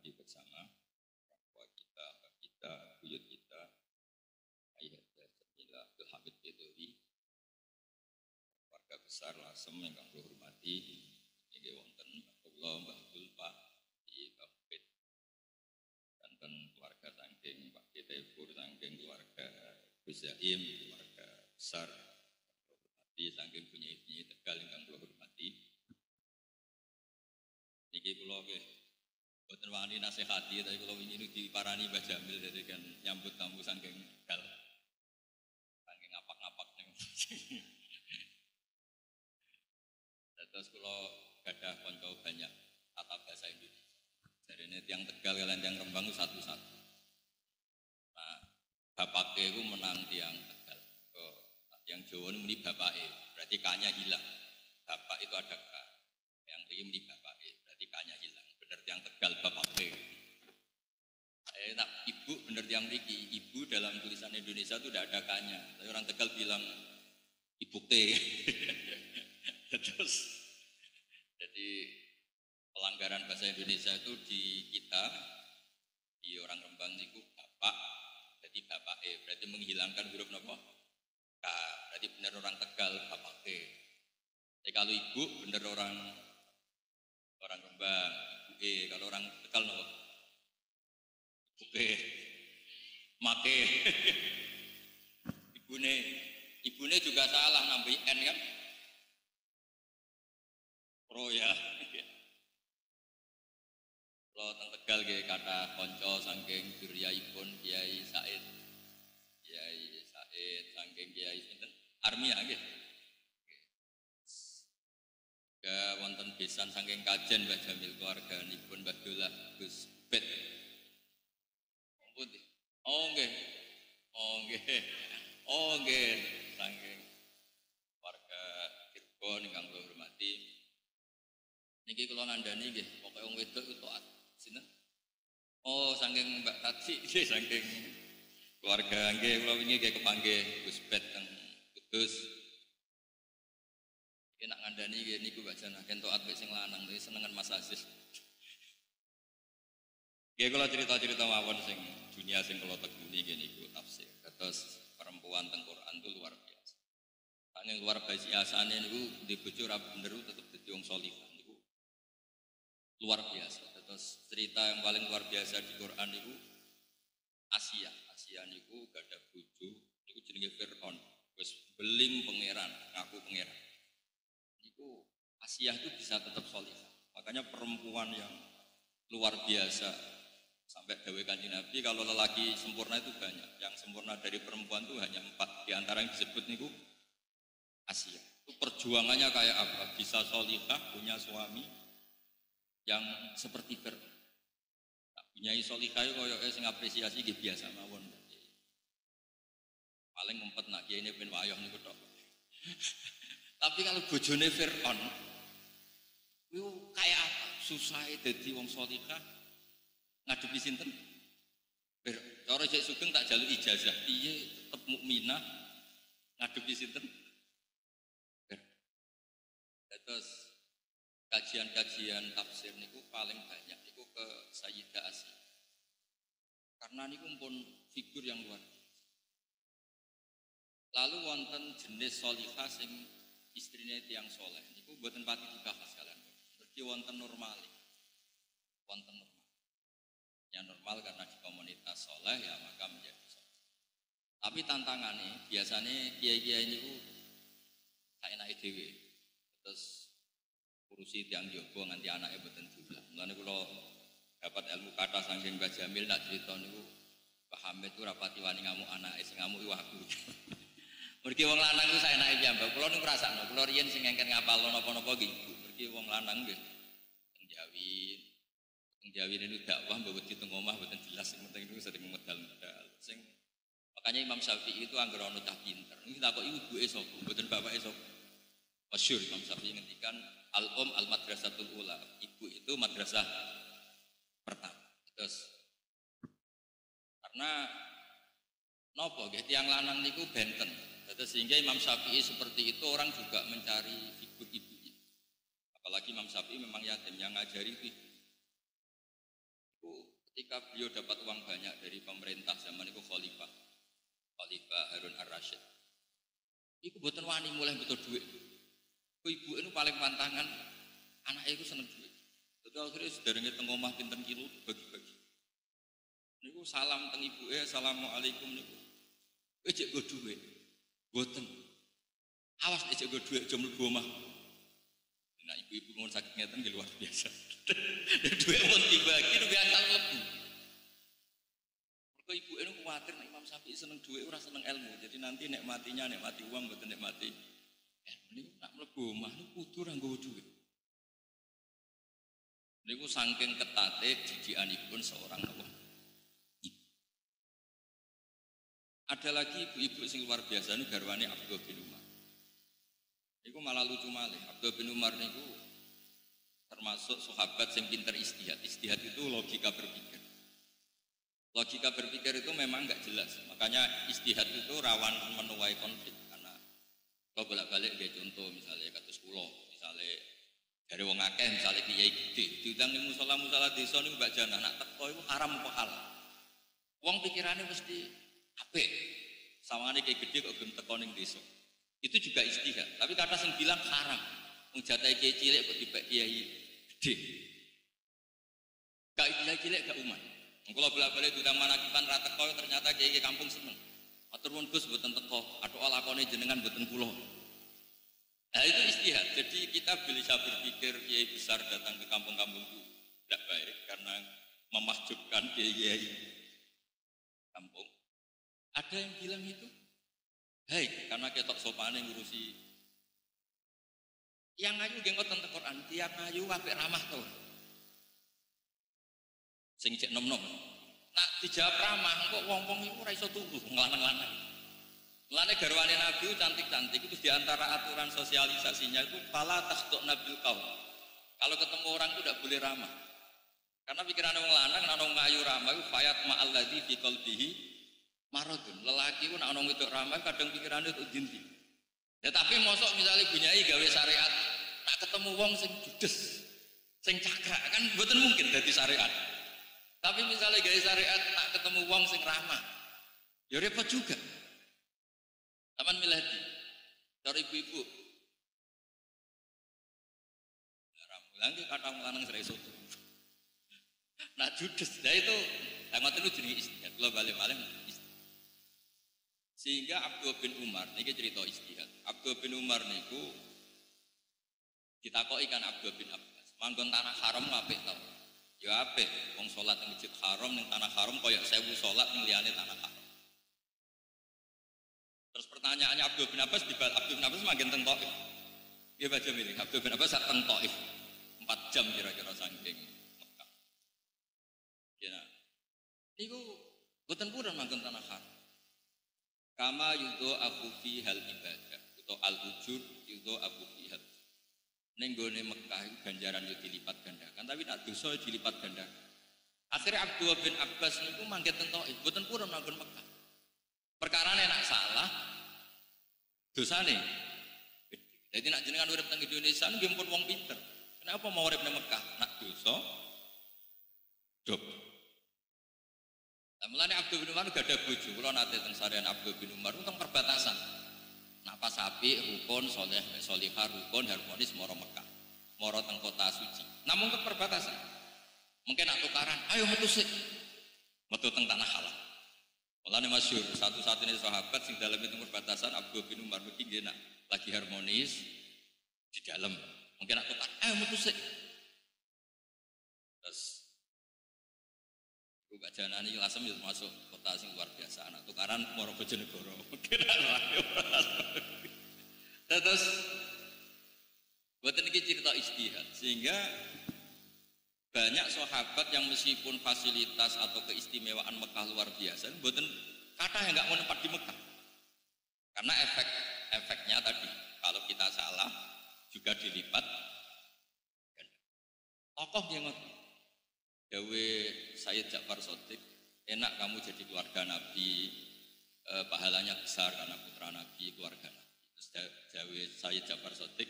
hormati bersama bahwa kita, buyut kita, Ayah Jamila Abdul Hamid Bedowi, keluarga besar Lasem yang kami hormati, ini wonten Allah Mbah Abdul Pak di Kabupaten Banten, keluarga saking Pak Kitepur, saking keluarga Gus Zaim, keluarga besar hormati, saking punya Tegal yang kami hormati. Niki kula nggih boten wani nasihati, tapi kula wingi diparani Mbah Jamil dari kan nyambut tamu saking Tegal. Saking ngapak-ngapak niku. Terus kula gadah kanca banyak tata bahasa Indonesia. Jarene tiyang Tegal kalian tiyang Rembang itu satu-satu. Nah, bapake iku menang tiyang Tegal. Yang Jawa muni bapake, berarti kanya hilang. Bapak itu ada K. Yang iki muni bapake, berarti kanya hilang. Bener tiyang Tegal bapake. Nah, ibu bener tiyang mriki, ibu dalam tulisan Indonesia itu tidak ada kanya. Tapi orang Tegal bilang ibu T. Terus jadi pelanggaran bahasa Indonesia itu di kita, di orang Rembang itu bapak, jadi bapak berarti menghilangkan huruf apa? K, berarti benar orang Tegal bapak E. Jadi kalau ibu benar orang Rembang, ibu E. Kalau orang Tegal apa? Ibu E, make. Ibune juga salah nambah N kan? Roya. Kalau teng Tegal nggih kata konco saking duryaipun Kiai Said saking Kiai sinten Armia nggih. Ya wonten besan saking Kajen Mbah Jamil keluarganipun Mbah Dolah Gus Bet. Putih. Oh nggih. Saking warga Cirebon ingkang kula hormati. Niki kula ngandani nggih, pokoke wong wedok itu taat. Sinten? Oh, saking Mbak Tati, saking keluarga nggih kula wingi nggih kepanggih Gus Bet teng Kudus. Iki nak ngandani nggih niku Mbak Jana ken taat mek sing lanang iki senengan Mas Aziz. Nggih kula cerita-cerita mawon sing dunia sing kula tekuni nggih niku tafsir. Terus perempuan teng Quran itu luar biasa. Saking luar biasane niku di bojo ra bener tetep dadi wong salihah. Luar biasa. Terus cerita yang paling luar biasa di Quran itu Asia niku gak ada bojo, niku jenenge Fir'aun. Wis beling pangeran, ngaku pangeran. Niku Asia itu bisa tetap salihah. Makanya perempuan yang luar biasa sampai dawuh Kanjeng Nabi kalau lelaki sempurna itu banyak. Yang sempurna dari perempuan itu hanya 4. Di antara yang disebut niku Asia. Itu perjuangannya kayak apa? Bisa salihah, punya suami yang seperti Fir'aun. Tak punya solihah koyo sing apresiasi nggih biasa mawon. Paling ngempet nak kiai ini ben wayah niku tok. Tapi kalau bojone Fir'aun itu kayak apa? Susah dadi wong solihah ngadepi sinten? Cara sik sugeng tak jaluk ijazah piye tetep mukminah ngadepi sinten? Terus kajian-kajian tafsir niku paling banyak niku ke Sayyidah Asia. Karena niku pun figur yang luar biasa. Lalu wonten jenis solihah sing istrine tiyang soleh niku mboten pati dibahas kalian. Mergi wonten normal. Yang normal karena di komunitas soleh ya maka menjadi soleh. Tapi tantangannya biasanya kiai-kiai niku saenake dhewe. Terus urusi tiang jowo nganti anaknya boten jumlah. Mulane kula dapat ilmu kata saking Mbah Jamil nak cerita niku Pak Hamid itu rapati wani ngamuk anake sing ngamuk iku aku. Mergi wong lanang iku saenake piyambak. Kula niku ngrasakno, kula riyen sing engken ngapalno napa-napa nggih ibu. Mergi wong lanang nggih teng Jawi niku dakwah mbok wedi teng omah boten jelas sing penting niku sering medal-medal. Sing makanya Imam Syafi'i itu anggere ana cah pinter. Niki takoki ibuke sapa, mboten bapake sapa. Masyhur Imam Syafi'i ngendikan al-madrasatul ula. Ibu itu madrasah pertama. Terus karena nopo nggih tiyang lanang niku benten. Terus sehingga Imam Syafi'i seperti itu orang juga mencari figur ibunya. Apalagi Imam Syafi'i memang yatim yang ngajari itu. Ketika beliau dapat uang banyak dari pemerintah zaman itu Khalifah Harun Ar-Rasyid. Iku mboten wani mulai betul duit. Ibu itu paling pantangan anak itu seneng duit. Jadi akhirnya sederenge teng omah pinten kilo bagi-bagi. Niku salam teng ibuke, assalamualaikum niku. Ejek go duit. Mboten. Awas ejek go duit aja mlebu omah. Nah ibu-ibu mun sakit ngeten luar biasa. Duit mun dibagi duwe asal mlebu. Mergo ibu itu kuwatir nek Imam Syafi'i seneng duit ora seneng ilmu. Jadi nanti nikmatinya nikmati uang mboten nikmati ilmu. Niku nak mlebu omah niku kudu ora nggawa duit. Niku saking ketate didikanipun seorang ibu. Ada lagi ibu-ibu sing luar biasa niku garwane Abdul bin Umar. Niku malah lucu malih. Abdul bin Umar niku termasuk sahabat yang pinter istihad. Istihad itu logika berpikir. Logika berpikir itu memang enggak jelas. Makanya istihad itu rawan menuai konflik karena kalau bolak-balik kayak contoh misalnya kados kula, misalnya dari wong akeh misalnya kiai gede diundang ning musala desa niku Mbak Jana nak teko iku haram apa halal. Wong pikirannya mesti apik. Sawangane kiai gede kok gelem teko ning desa. Itu juga istihad. Tapi kata sing bilang haram. Wong jatahe kiai cilik kok dipek kiai gede. Gak kiai cilik gak umat. Kalau bolak-balik diundang manakipan ra teko ternyata kiai kampung seneng. Matur nuwun Gus mboten teko, athuk lakone jenengan mboten kula. Nah itu istihad. Jadi kita bisa berpikir kiai besar datang ke kampung-kampung itu tidak baik karena memahjubkan kiai kampung. Ada yang bilang itu baik karena ketok sopane ngurusi. Yang ayu nggih ngoten teng Quran, tiang ayu apik ramah to. Sing cek nom-nom. Nak dijawab ramah kok wong-wong iku ora iso turu nglanang-lanang. Mulane garwane Nabi cantik-cantik itu diantara aturan sosialisasinya itu fala tasdukna bil qaul. Kalau ketemu orang itu tidak boleh ramah. Karena pikiran wong lanang nek wong ayu ramah itu fayat ma'alladzi fi qalbihi maradun. Lelaki ku nek ana wedok ramah kadang pikirane untuk dindi. Ya tapi mosok misalnya bunyai gawe syariat, nak ketemu wong sing judes, sing cakrak kan mboten mungkin dadi syariat. Tapi misalnya gawe syariat nak ketemu wong sing ramah, ya repot juga. Taman miladi, dari ibu-ibu. Rambulan kata lanang serai soto. Nah judes, nah itu tanggot itu jenis istihad. Kalau balik-balik istihad. Sehingga Abdul bin Umar, ini cerita istihad. Abdul bin Umar niku ditakoi kan Abdul bin Abbas. Manggon tanah haram apik tau. Ya apik, wong salat ning masjid haram ning tanah haram kaya 1000 salat ning liyane tanah haram. Terus pertanyaannya Abdul bin Abbas makin teng Taif. Dia baca milik Abdul bin Abbas sak teng Taif 4 jam kira-kira saking Mekah. Ya. Niku boten purun manggon tanah haram. Kama yudo aku fi hal ibadah atau al ujur yudo aku fi hal. Ning gone Mekah ganjaran yo dilipat gandakan, tapi nak dosa dilipat gandakan. Akhirnya Abdul bin Abbas niku manggon teng Taif, boten purun manggon Mekah. Perkarane nak salah dosane. Jadi nak jenengan urip teng Indonesia nggih pun wong pinter. Kenapa mau urip nang Mekah? Nak dosa job. Lah mulane Abdul bin Umar gak ada bojo. Kula nate teng sarean Abdul bin Umar teng perbatasan. Nak pas apik rukun saleh salihah rukun harmonis moro Mekah. Moro teng kota suci. Namun ke perbatasan. Mungkin nak tukaran, ayo metu sik. Metu teng tanah halal. Mulane masyhur satu-satunya sahabat sing dalam itu perbatasan Abdul bin Umar mungkin dia nak lagi harmonis di dalam. Mungkin nak tukar, ayo metu sik. Terus Mbak Jana ini lasem itu masuk kota sing luar biasa. Nak tukaran moro Bojonegoro. Mungkin terus buatan ini cerita istihad sehingga banyak sahabat yang meskipun fasilitas atau keistimewaan Mekah luar biasa, buatan kata yang nggak mau tempat di Mekah, karena efeknya tadi kalau kita salah juga dilipat. Tokoh yang Dawe Sayyid Ja'far Shadiq, enak kamu jadi keluarga Nabi, pahalanya besar karena putra Nabi, keluarga Nabi. Terus Dawe Sayyid Ja'far Shadiq,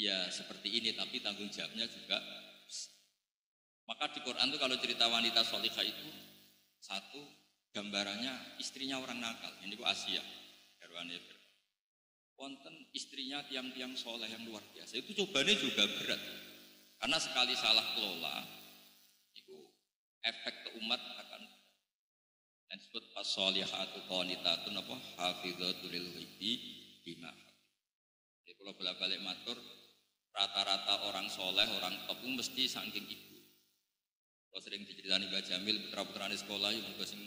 ya seperti ini tapi tanggung jawabnya juga besar. Maka di Quran tuh kalau cerita wanita solihah itu satu gambarannya istrinya orang nakal. Ini ku Asia, garwane Fir'aun. Wonten istrinya tiang-tiang soleh yang luar biasa. Itu cobanya juga berat. Karena sekali salah kelola, itu efek ke umat akan disebut as-solihatu qanitatun apa hafidzatul ghaibi bima. Jadi kalau bolak-balik matur, rata-rata orang soleh, orang top itu mesti saking ibu. Kalau sering diceritani Mbak Jamil, putra-putrane sekolah itu juga sing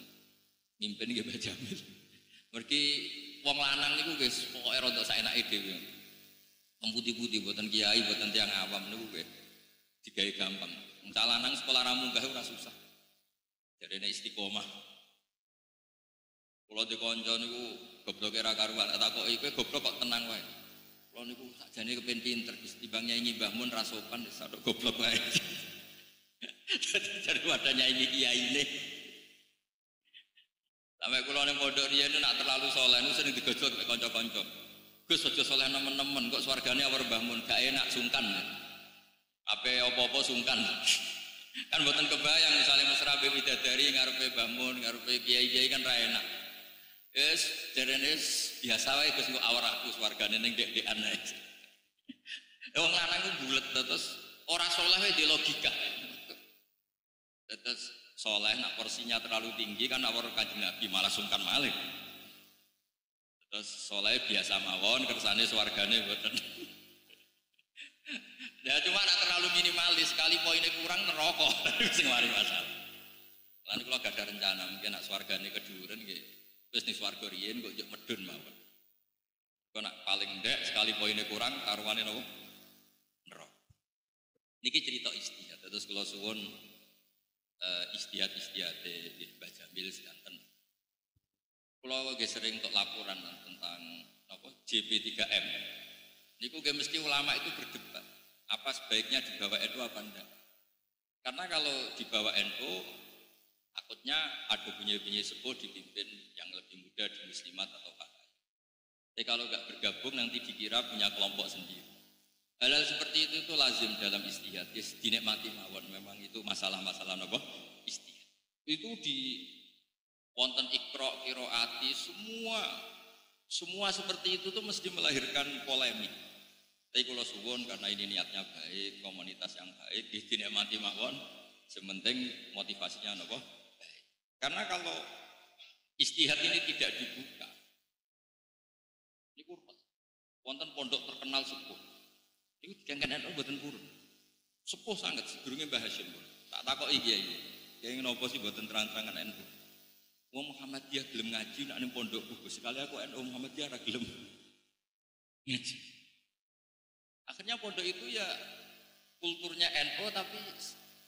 mimpin nggih Mbak Jamil. Mergi wong lanang niku guys, pokoke rada saenake dhewe. Putih-putih boten kiai, boten tiyang awam niku nggih digawe gampang. Wong lanang sekolah ra munggah ora susah. Jarene istiqomah. Kula dikonco niku gobloke ra karuan, tak takoki kowe goblok kok tenang wae. Kula niku sakjane kepen pinter, timbang nyanyi Mbah Mun ra sopan wis sadok goblok wae. Jadi wadahnya ini kiyaine. Sampai kula ning pondok riyen nak terlalu saleh niku sering digojlok mek kanca-kanca. Gus aja saleh nemen-nemen kok swargane awar Mbah Mun gak enak sungkan. Ape apa-apa sungkan. Kan mboten kebayang misalnya mesra be widadari ngarepe Mbah Mun, ngarepe kiai-kiai kan ra enak. Yes, jarene biasa wae Gus kok awar aku swargane ning dek-dekan ae. Wong lanang ku bulet terus ora saleh wae di logika. Terus soleh nak porsinya terlalu tinggi kan awar Kanjeng Nabi malah sungkan malih. Terus soleh biasa mawon kersane swargane mboten. Ya cuma nak terlalu minimalis sekali poinnya kurang neraka sing mari masalah. Lan kula gak ada rencana mungkin nak swargane keduren nggih. Wis ning swarga riyen kok njuk medun mawon. Kok nak paling ndek sekali poinnya kurang taruhane napa? Neraka. Niki cerita istihad. Terus kula suwun istihad di Mbah Jamil sedanten. Kula nggih sering untuk laporan tentang apa JP3M. Niku nggih mesti ulama itu berdebat. Apa sebaiknya dibawa NU apa enggak? Karena kalau dibawa NU takutnya ada bunyi-bunyi sepuh dipimpin yang lebih muda di muslimat atau fakir. Tapi kalau enggak bergabung nanti dikira punya kelompok sendiri. Hal-hal seperti itu lazim dalam istihad. Dinikmati mawon. Memang itu masalah-masalah apa? Istihad. Itu di wonten ikra, qiraati semua seperti itu tuh mesti melahirkan polemik. Tapi kalau suwun karena ini niatnya baik, komunitas yang baik, dinikmati mawon. Sementing motivasinya apa? Baik. Karena kalau istihad ini tidak dibuka, ini kurang. Wonten pondok terkenal sepuh. Itu dikengken NU mboten purun. Sepuh sangat sedurunge Mbah Hasyim. Tak takoki kiai. Kiai napa sih mboten terang-terangan NU. Wong Muhammadiyah gelem ngaji nak ning pondokku. Sekali aku NU Muhammadiyah ra gelem ngaji. Akhirnya pondok itu ya kulturnya NU tapi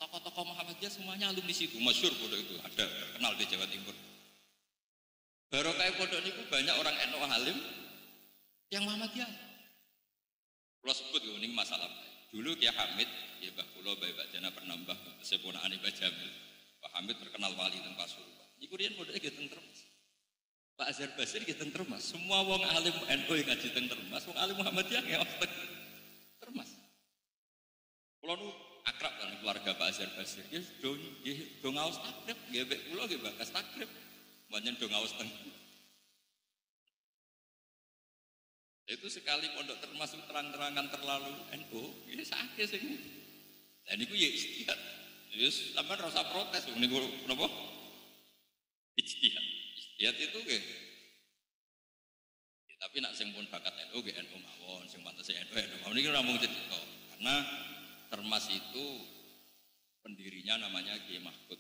tokoh-tokoh Muhammadiyah semuanya alumni situ. Masyhur pondok itu ada terkenal di Jawa Timur. Barokah pondok niku banyak orang NU alim yang Muhammadiyah. Kalau sebut ini masalah. Dulu Kiai Hamid, ya Mbah Kula, Mbah Jana Pernambah, seponakane Mbah Jamil. Pak Hamid terkenal wali teng Pasuruan. Iku riyen modele nggih teng Termas. Pak Azhar Basir nggih teng Termas. Semua wong alim NU yang ngaji teng Termas, wong alim Muhammadiyah nggih teng Termas. Kula nu akrab kan keluarga Pak Azhar Basir. Nggih do ngaos takrib, nggih mek kula nggih bakas takrib. Banyak do ngaos teng. Itu sekali pondok termasuk terang-terangan terlalu NU, ini sakit sih. Dan itu ya istihad. Terus sampai rasa protes, ini kenapa? Istihad. Istihad itu ke. Ya, tapi nak sing pun bakat NU, NU mawon, sing pantas NU mawon. Ini kan mung cerita. Karena Termas itu pendirinya namanya Kiai Mahfud.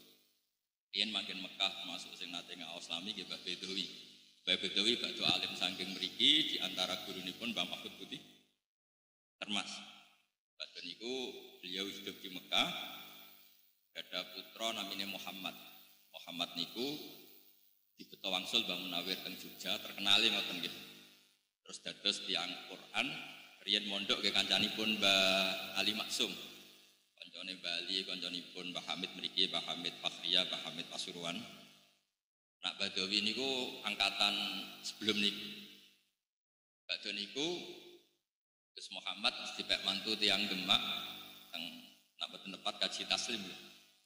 Dia makin Mekah masuk sing nate ngaos Islami Mbah Bedawi. Mbah Bedawi bakdo alim saking mriki di antara gurunipun Mbah Mahfud Putih Termas. Bakdo niku beliau hidup di Mekah. Ada putra namanya Muhammad. Muhammad niku dibeto wangsul Mbah Munawir teng Jogja, terkenali ngoten nggih. Terus dados tiyang Quran, riyen mondok nggih kancanipun Mbah Ali Maksum. Kancane Bali, kancanipun Mbah Hamid mriki, Mbah Hamid Fakhriya, Mbah Hamid Pasuruan. Nak Badawi niku angkatan sebelum niku. Badhe niku Gus Muhammad dipek mantu tiyang Demak teng nak boten tepat kaji taslim.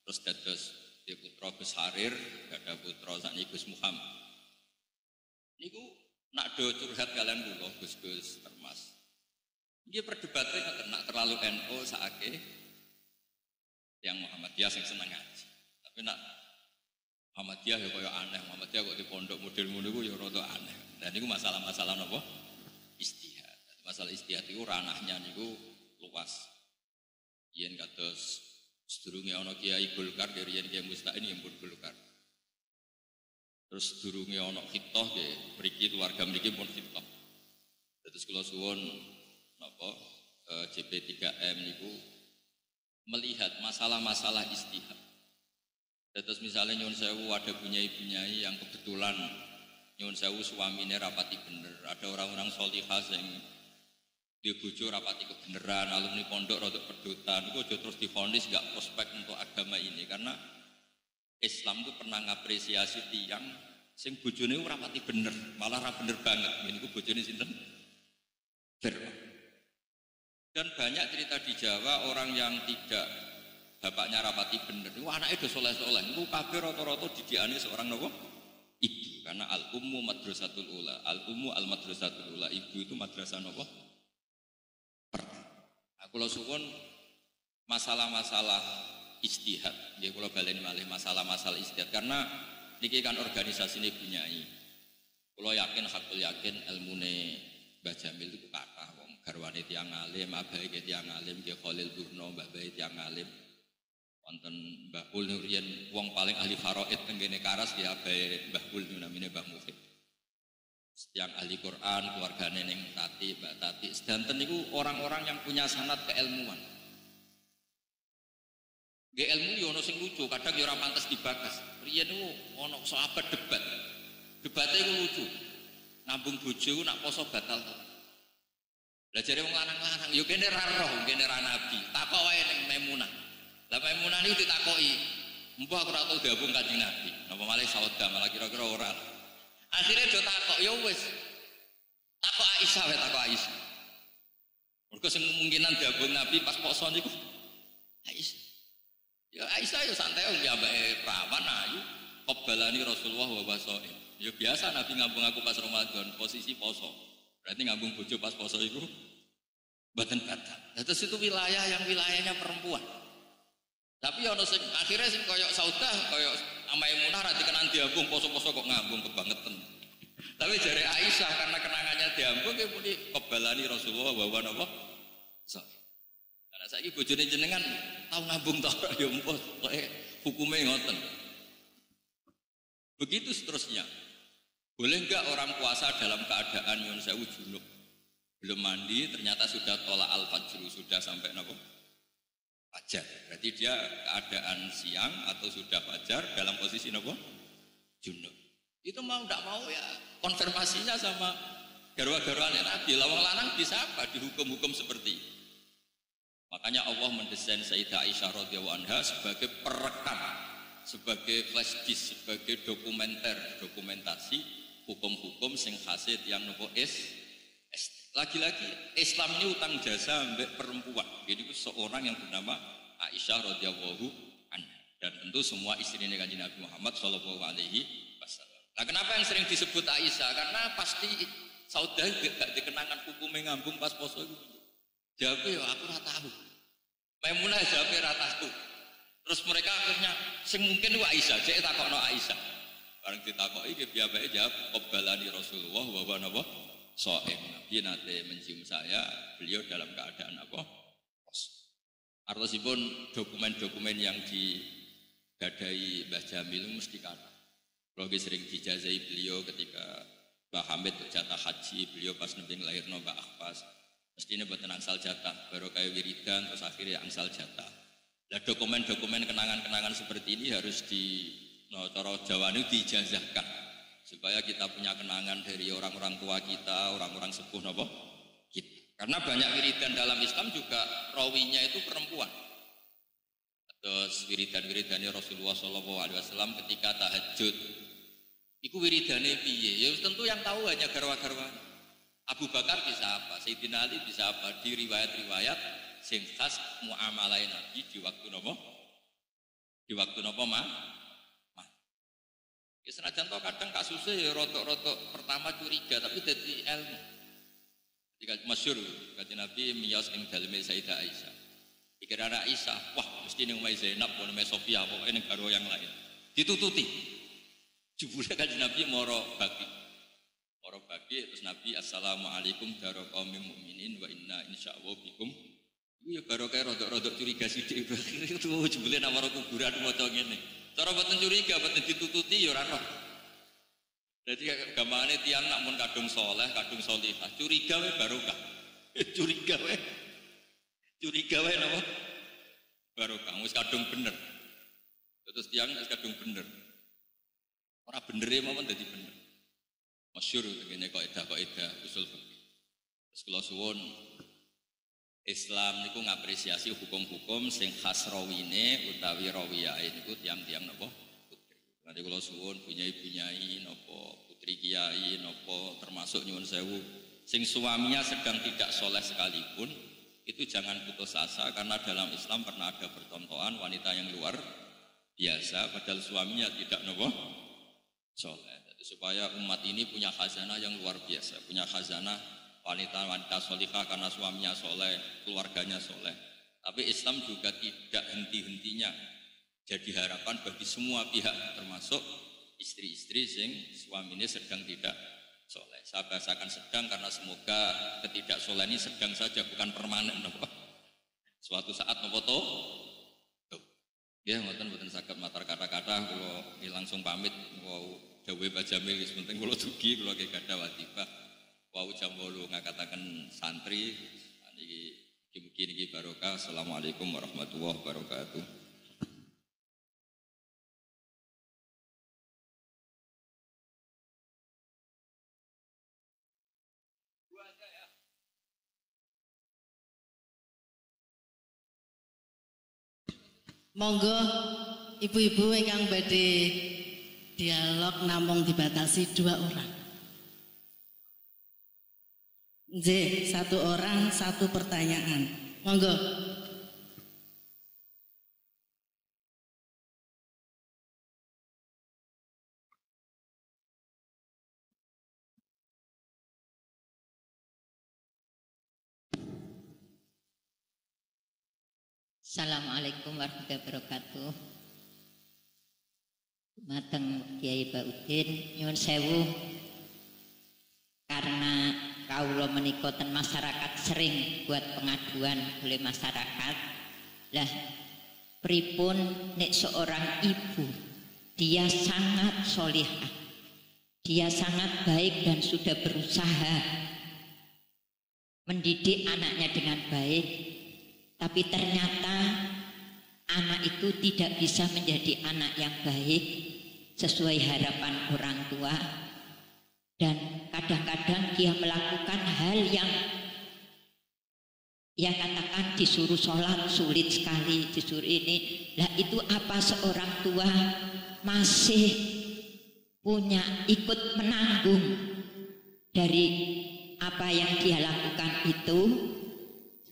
Terus dados di putra Gus Harir, ada putra sakniki Gus Muhammad. Niku nak do curhat kalian kula Gus Termas. Nggih perdebate ngoten nak terlalu NU saake yang Muhammadiyah sing seneng ngaji. Tapi nak Muhammadiyah ya kaya aneh, Muhammadiyah kok di pondok model ngono iku ya rada aneh. Dan niku masalah-masalah napa? Istihad. Masalah istihad itu ranahnya niku luas. Yen kados sedurunge ana Kiai Golkar dari yen Kiai Musta'in yang pun Golkar. Terus sedurunge ana khitoh nggih mriki keluarga mriki pun khitoh. Terus kula suwun napa JP3M niku melihat masalah-masalah istihad. Terus misalnya nyuwun sewu ada bunyai-bunyai yang kebetulan nyuwun sewu suamine rapati bener. Ada orang-orang solihah yang dia bojo rapati kebenaran, alumni pondok rada perdotan. Iku aja terus divonis enggak prospek untuk agama ini karena Islam itu pernah ngapresiasi tiyang sing bojone rapati bener, malah ra bener banget. Niku bojone sinten? Dan banyak cerita di Jawa orang yang tidak bapaknya rapati bener, itu anaknya udah soleh-soleh. Itu kabeh rata-rata didikane seorang nopo? Ibu. Karena al-ummu madrasatul ula, al-ummu al-madrasatul ula. Ibu itu madrasah nopo? Aku lo suwun masalah-masalah istihad. Nggih kula baleni malih masalah-masalah istihad karena niki kan organisasi ini bunyai. Kula yakin hakul yakin ilmune Mbah Jamil itu kathah wong garwane tiyang alim, abahe tiyang alim, nggih Khalil Burno, mbah bae tiyang alim. Wonten Mbah Ul Nurian wong paling ahli faraid teng kene Karas ya abahe Mbah Ul namine Mbah Mufid. Yang ahli Quran, keluargane ning Tati, Mbak Tati, sedanten niku orang-orang yang punya sanad keilmuan. Nggih ilmu yo ono sing lucu, kadang yo ora pantes dibakas. Riyen niku ono sahabat debat. Debate iku lucu. Nambung bojo nak poso batal to. Lah jare wong lanang-lanang yo kene ra roh, kene ra nabi. Takok wae ning Maimunah. Lah Maimunah niku ditakoki, "Mbah aku ora tau gabung Kanjeng Nabi." Napa malih sauda malah kira-kira ora. Akhirnya do takok, ya wis. Takok Aisyah wae takok Aisyah. Mergo sing kemungkinan gabung Nabi pas poso niku Aisyah. Ya Aisyah ya santai ya mbake perawan ayu. Qabbalani Rasulullah wa wasaim. Ya biasa Nabi ngambung aku pas Ramadan, posisi poso. Berarti ngambung bojo pas poso iku mboten batal. Terus itu wilayah yang wilayahnya perempuan. Tapi ono sing akhirnya sing koyok Saudah, koyok Maimunah ra dikenan diambung poso-poso kok ngambung kebangetan. Tapi jare Aisyah karena kenangannya diambung nggih muni qabbalani Rasulullah wa wa napa? So. Karena saiki bojone jenengan tau ngambung ta ora ya empos pokoke hukume ngoten. Begitu seterusnya. Boleh enggak orang puasa dalam keadaan nyun sewu junub? Belum mandi ternyata sudah tolak al-fajr, sudah sampai napa? Fajar. Berarti dia keadaan siang atau sudah fajar dalam posisi napa? Junub. Itu mau tidak mau ya konfirmasinya sama garwa-garwane Nabi. Lawang lanang bisa apa dihukum-hukum seperti itu. Makanya Allah mendesain Sayyidah Aisyah radhiyallahu anha sebagai perekam, sebagai flash disk, sebagai dokumentasi hukum-hukum sing hasil yang napa lagi-lagi Islam ini utang jasa mbek perempuan. Jadi seorang yang bernama Aisyah radhiyallahu anha dan tentu semua istrinya Kanjeng Nabi Muhammad sallallahu alaihi wasallam. Nah, kenapa yang sering disebut Aisyah? Karena pasti saudara gak dikenangan hukumnya ngambung pas poso itu. Jawabnya ya aku ora tahu. Maimunah jawabnya ora tahu. Terus mereka akhirnya sing mungkin wa Aisyah, cek takokno Aisyah. Bareng ditakoki ki piyambake jawab qabbalani Rasulullah wa wa napa? So'em. Nabi nate mencium saya, beliau dalam keadaan apa? Artosipun dokumen-dokumen yang digadai Mbah Jamil mesti kata. Kalau sering dijazai beliau ketika Mbah Hamid jatah haji, beliau pas nembe lahirno Mbah Akhbas. Mestinya buatan angsal jatah, baru kayak wiridan, terus akhirnya angsal jatah. Nah dokumen-dokumen kenangan-kenangan seperti ini harus cara Jawa ini dijazahkan. Supaya kita punya kenangan dari orang-orang tua kita, orang-orang sepuh napa kita. Karena banyak wiridan dalam Islam juga rawinya itu perempuan. Terus wiridan-wiridannya Rasulullah SAW ketika tahajud. Iku wiridane piye? Ya tentu yang tahu hanya garwa-garwa. Abu Bakar bisa apa? Sayyidina Ali bisa apa? Di riwayat-riwayat sing khas muamalah Nabi di waktu napa? Di waktu napa mah? Ya senajan to kadang kasusnya ya rotok-rotok pertama curiga tapi dadi ilmu. Jika masyhur kanjeng Nabi miyos ing daleme Sayyidah Aisyah. Pikir anak Aisyah, wah mesti ning omahe Zainab apa ning Sofia pokoke ning karo yang lain. Ditututi. Jebule kanjeng Nabi moro bagi terus Nabi assalamualaikum daro qaumil mukminin wa inna insyaallah bikum. Iku ya barokah rodok-rodok curiga sithik. Itu jebule nang maro kuburan maca ngene. Cara mboten curiga mboten ditututi ya ora roh. Jadi gampangane tiyang nak mun kadung saleh, kadung sholihah, curiga wae barokah. Curiga wae napa? Barokah wis kadung bener. Terus tiyang wis kadung bener. Ora benere mawon dadi bener. Masyhur ngene kaidah usul fikih. Terus kula suwun Islam niku ngapresiasi hukum-hukum sing khas rawine utawi rawiyae niku tiang-tiang napa putri. Nanti kula suwun bunyai-bunyai napa putri kiai napa termasuk nyuwun sewu sing suaminya sedang tidak soleh sekalipun itu jangan putus asa karena dalam Islam pernah ada percontohan wanita yang luar biasa padahal suaminya tidak napa soleh. Jadi supaya umat ini punya khazanah yang luar biasa, punya khazanah wanita-wanita solihah karena suaminya soleh, keluarganya soleh. Tapi Islam juga tidak henti-hentinya jadi harapan bagi semua pihak termasuk istri-istri sing suaminya sedang tidak soleh. Saya bahasakan sedang karena semoga ketidaksolehan ini sedang saja bukan permanen. Suatu saat nopo to. Ya, mboten saged matar kata-kata kula langsung pamit wau dawuhe Pak Jamil wis penting kula dugi kula ki gadah wadifah. Wau jam 8 ngakataken santri niki mugi barokah. Assalamualaikum warahmatullahi wabarakatuh. Monggo ibu-ibu ingkang badhe dialog namung dibatasi 2 orang. Nggih, 1 orang 1 pertanyaan. Monggo. Assalamualaikum warahmatullahi wabarakatuh. Mateng Kiai Baudin nyuwun sewu karena kawula menika ten masyarakat sering buat pengaduan oleh masyarakat. Lah pripun nek seorang ibu dia sangat solihah, dia sangat baik dan sudah berusaha mendidik anaknya dengan baik, tapi ternyata anak itu tidak bisa menjadi anak yang baik sesuai harapan orang tua, dan kadang-kadang dia melakukan hal yang katakan disuruh sholat sulit sekali, disuruh ini. Lah itu apa seorang tua masih punya ikut menanggung dari apa yang dia lakukan itu?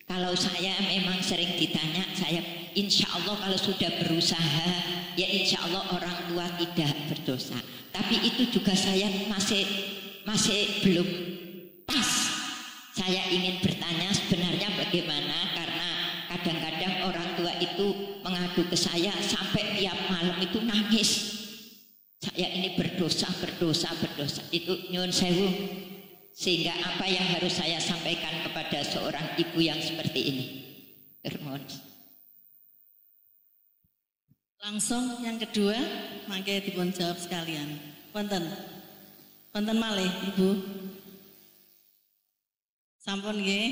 Kalau saya memang sering ditanya, saya insya Allah kalau sudah berusaha, ya insya Allah orang tua tidak berdosa. Tapi itu juga saya masih belum pas. Saya ingin bertanya sebenarnya bagaimana, karena kadang-kadang orang tua itu mengadu ke saya sampai tiap malam itu nangis. Saya ini berdosa. Itu nyuwun sewu. Sehingga apa yang harus saya sampaikan kepada seorang ibu yang seperti ini? Termohon. Langsung yang kedua, mangke dipun jawab sekalian. Wonten malih Ibu. Sampun nggih,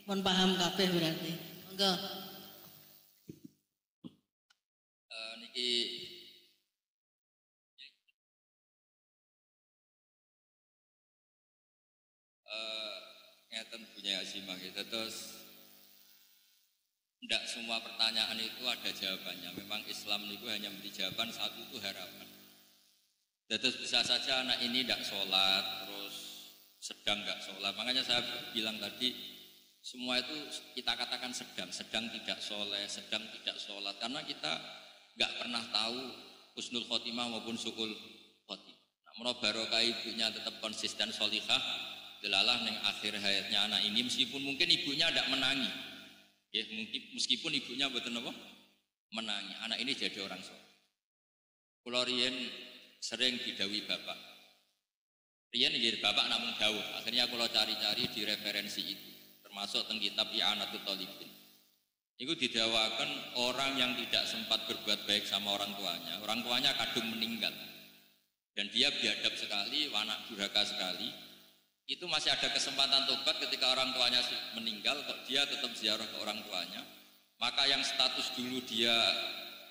pun paham kabeh berarti. Monggo. Niki ngeten punya Azimah kita terus. Tidak semua pertanyaan itu ada jawabannya. Memang Islam itu hanya memberi jawaban satu, itu harapan. Terus bisa saja anak ini tidak sholat, terus sedang tidak sholat. Makanya saya bilang tadi, semua itu kita katakan sedang tidak sholat, sedang tidak sholat. Karena kita nggak pernah tahu husnul khotimah maupun sukul khotimah. Namun barokah ibunya tetap konsisten solihah, delalah neng akhir hayatnya anak ini meskipun mungkin ibunya tidak menangi, ya mungkin meskipun ibunya betul apa menangi, anak ini jadi orang soleh. Kulo riyen sering didawi bapak, riyen jadi bapak namun dawuh, akhirnya kulo cari-cari di referensi itu, termasuk teng kitab I'anatul Talibin. Itu didawakan orang yang tidak sempat berbuat baik sama orang tuanya kadung meninggal, dan dia biadab sekali, anak durhaka sekali. Itu masih ada kesempatan tobat ketika orang tuanya meninggal, kok dia tetap ziarah ke orang tuanya. Maka yang status dulu dia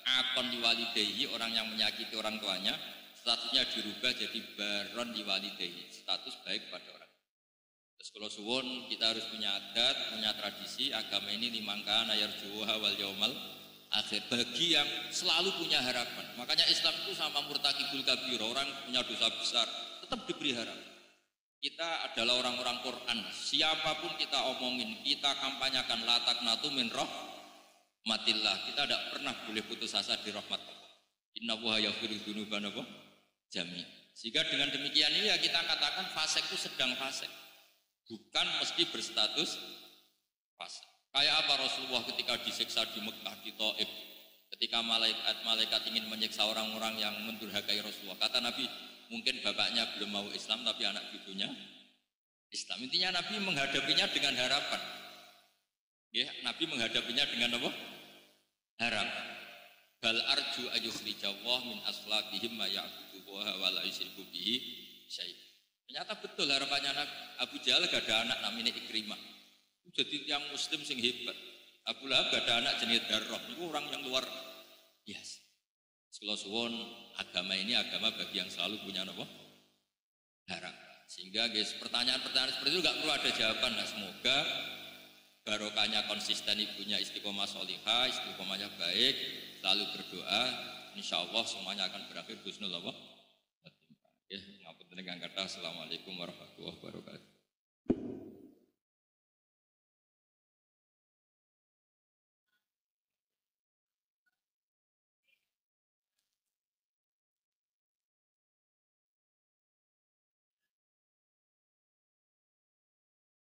akon liwalidehi, orang yang menyakiti orang tuanya, statusnya dirubah jadi baron liwalidehi, status baik pada orang. Terus kalau suwun kita harus punya adat, punya tradisi. Agama ini limangkan ayarjuha wal yaumal akhir, bagi yang selalu punya harapan. Makanya Islam itu sama murtakibul kabir, orang punya dosa besar tetap diberi harapan. Kita adalah orang-orang Quran. Siapapun kita omongin, kita kampanyakan la taqnatu min rahmatillah. Kita tidak pernah boleh putus asa di rahmat Allah. Innallaha yaghfiru dzunuba jami'. Sehingga dengan demikian ini ya kita katakan fasik itu sedang fasik, bukan mesti berstatus fasik. Kayak apa Rasulullah ketika disiksa di Mekah, di Taif, ketika malaikat ingin menyiksa orang-orang yang mendurhakai Rasulullah. Kata Nabi, mungkin bapaknya belum mau Islam tapi anak cucunya Islam. Intinya Nabi menghadapinya dengan harapan. Ya, Nabi menghadapinya dengan apa? Harapan. Bal arju ayyukhrijallah min aslabihim ma ya'budu wa la yusyriku bihi syai'an. Ternyata betul harapannya Nabi. Abu Jahal gak ada anak namanya Ikrimah. Jadi yang muslim sing hebat. Abu Lahab gak ada anak jenis Darrah. Itu orang yang luar biasa. Kalau suwon agama ini agama bagi yang selalu punya apa? Harap. Sehingga guys, pertanyaan-pertanyaan seperti itu gak perlu ada jawaban. Nah, semoga barokahnya konsisten, ibunya istiqomah solihah, istiqomahnya baik, selalu berdoa. Insya Allah semuanya akan berakhir husnul apa? Ya, ngapunten ingkang kathah. Assalamualaikum warahmatullahi wabarakatuh.